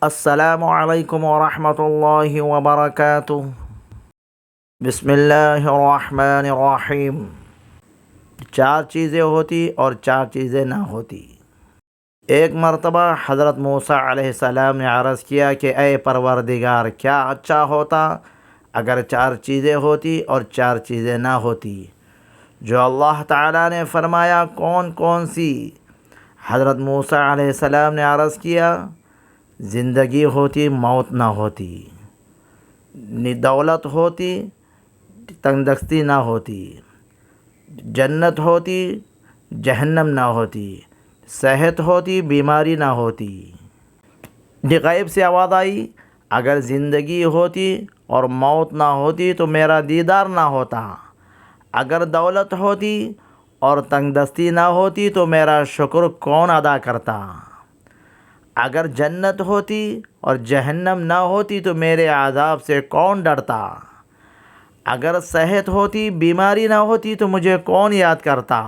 السلام علیکم ورحمۃ اللہ وبرکاتہ۔ بسم اللہ الرحمن الرحیم۔ چار چیزیں ہوتی اور چار چیزیں نہ ہوتی۔ ایک مرتبہ حضرت موسیٰ علیہ السلام نے عرض کیا کہ اے پروردگار، کیا اچھا ہوتا اگر چار چیزیں ہوتی اور چار چیزیں نہ ہوتی۔ جو اللہ تعالیٰ نے فرمایا کون کون سی؟ حضرت موسیٰ علیہ السلام نے عرض کیا، زندگی ہوتی موت نہ ہوتی، دولت ہوتی تنگدستی نہ ہوتی، جنت ہوتی جہنم نہ ہوتی، صحت ہوتی بیماری نہ ہوتی۔ غیب سے آواز آئی، اگر زندگی ہوتی اور موت نہ ہوتی تو میرا دیدار نہ ہوتا، اگر دولت ہوتی اور تنگدستی نہ ہوتی تو میرا شکر کون ادا کرتا، اگر جنت ہوتی اور جہنم نہ ہوتی تو میرے عذاب سے کون ڈرتا، اگر صحت ہوتی بیماری نہ ہوتی تو مجھے کون یاد کرتا۔